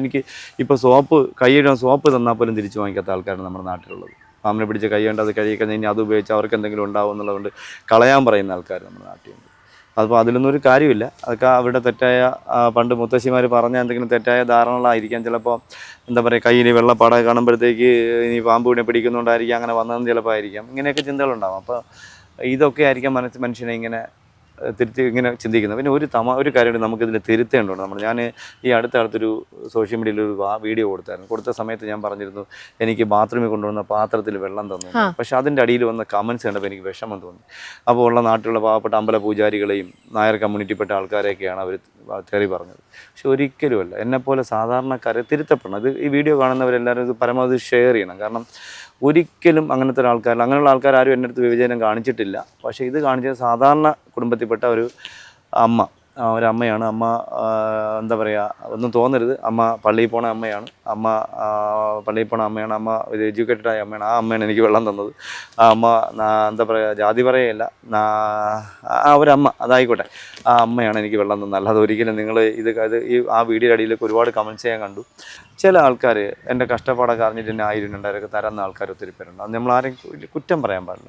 എനിക്ക് ഇപ്പോൾ കൈ കഴുകാൻ സോപ്പ് തന്നാൽ പോലും തിരിച്ചു വാങ്ങിക്കാത്ത ആൾക്കാരാണ് നമ്മുടെ നാട്ടിലുള്ളത്. പാമ്പിനെ പിടിച്ച് കൈ കൊണ്ട് അത് കഴുകിക്കഴിഞ്ഞാൽ അത് ഉപയോഗിച്ച് അവർക്ക് എന്തെങ്കിലും ഉണ്ടാവും എന്നുള്ളതുകൊണ്ട് കളയാൻ പറയുന്ന ആൾക്കാർ നമ്മുടെ നാട്ടിലുണ്ട്. അതിപ്പോൾ അതിലൊന്നും ഒരു കാര്യമില്ല. അതൊക്കെ അവരുടെ തെറ്റായ പണ്ട് മുത്തശ്ശിമാർ പറഞ്ഞ എന്തെങ്കിലും തെറ്റായ ധാരണകളായിരിക്കാം. ചിലപ്പോൾ എന്താ പറയുക, കയ്യിൽ വെള്ളപ്പാട കാണുമ്പോഴത്തേക്ക് ഇനി പാമ്പിനെ പിടിക്കുന്നുണ്ടായിരിക്കാം, അങ്ങനെ വന്നതെന്ന് ചിലപ്പോൾ ആയിരിക്കാം. ഇങ്ങനെയൊക്കെ ചിന്തകളുണ്ടാകും. അപ്പോൾ ഇതൊക്കെ ആയിരിക്കാം മനുഷ്യനെ ഇങ്ങനെ ഇങ്ങനെ ചിന്തിക്കുന്നത്. പിന്നെ ഒരു കാര്യമുണ്ട്, നമുക്കിതിൽ തിരുത്തേണ്ടതുണ്ട്. ഞാൻ ഈ അടുത്തൊരു സോഷ്യൽ മീഡിയയിൽ ഒരു വീഡിയോ കൊടുത്ത സമയത്ത് ഞാൻ പറഞ്ഞിരുന്നു, എനിക്ക് ബാത്റൂമിൽ കൊണ്ടുവന്ന പാത്രത്തിൽ വെള്ളം തന്നു. പക്ഷെ അതിൻ്റെ അടിയിൽ വന്ന കമൻസ് കണ്ടപ്പോൾ എനിക്ക് വിഷമം തോന്നി. അപ്പോൾ ഉള്ള നാട്ടിലുള്ള പാവപ്പെട്ട അമ്പല പൂജാരികളെയും നായർ കമ്മ്യൂണിറ്റിപ്പെട്ട ആൾക്കാരെയൊക്കെയാണ് അവർ തെറി പറഞ്ഞത്. പക്ഷെ ഒരിക്കലുമല്ല, എന്നെപ്പോലെ സാധാരണക്കാരെ തിരുത്തപ്പെടണം. ഈ വീഡിയോ കാണുന്നവരെല്ലാവരും ഇത് പരമാവധി ഷെയർ ചെയ്യണം. കാരണം ഒരിക്കലും അങ്ങനെയുള്ള ആൾക്കാർ ആരും എൻ്റെ അടുത്ത് വിവേചനം കാണിച്ചിട്ടില്ല. പക്ഷേ ഇത് കാണിച്ചത് സാധാരണ കുടുംബത്തിൽപ്പെട്ട ഒരമ്മയാണ്. അമ്മ എന്താ പറയുക, ഒന്നും തോന്നരുത്, അമ്മ പള്ളിയിൽ പോണ അമ്മയാണ്. അമ്മ ഒരു എഡ്യൂക്കേറ്റഡായ അമ്മയാണ്. ആ അമ്മയാണ് എനിക്ക് വെള്ളം തന്നത്. ആ അമ്മ എന്താ പറയുക, ജാതി പറയുകയില്ല, ഒരമ്മ, അതായിക്കോട്ടെ, ആ അമ്മയാണ് എനിക്ക് വെള്ളം തന്നത്. അല്ലാതെ ഒരിക്കലും നിങ്ങൾ ആ വീഡിയോ അടിയിലേക്ക് ഒരുപാട് കമൻറ്റ്സ് ഞാൻ കണ്ടു. ചില ആൾക്കാർ എൻ്റെ കഷ്ടപ്പാടൊക്കെ അറിഞ്ഞിട്ട് തന്നെ 1000-2000 ഒക്കെ തരുന്ന ആൾക്കാർ ഒത്തിരി പേരുണ്ട്. അത് നമ്മൾ ആരെയും കുറ്റം പറയാൻ പാടില്ല.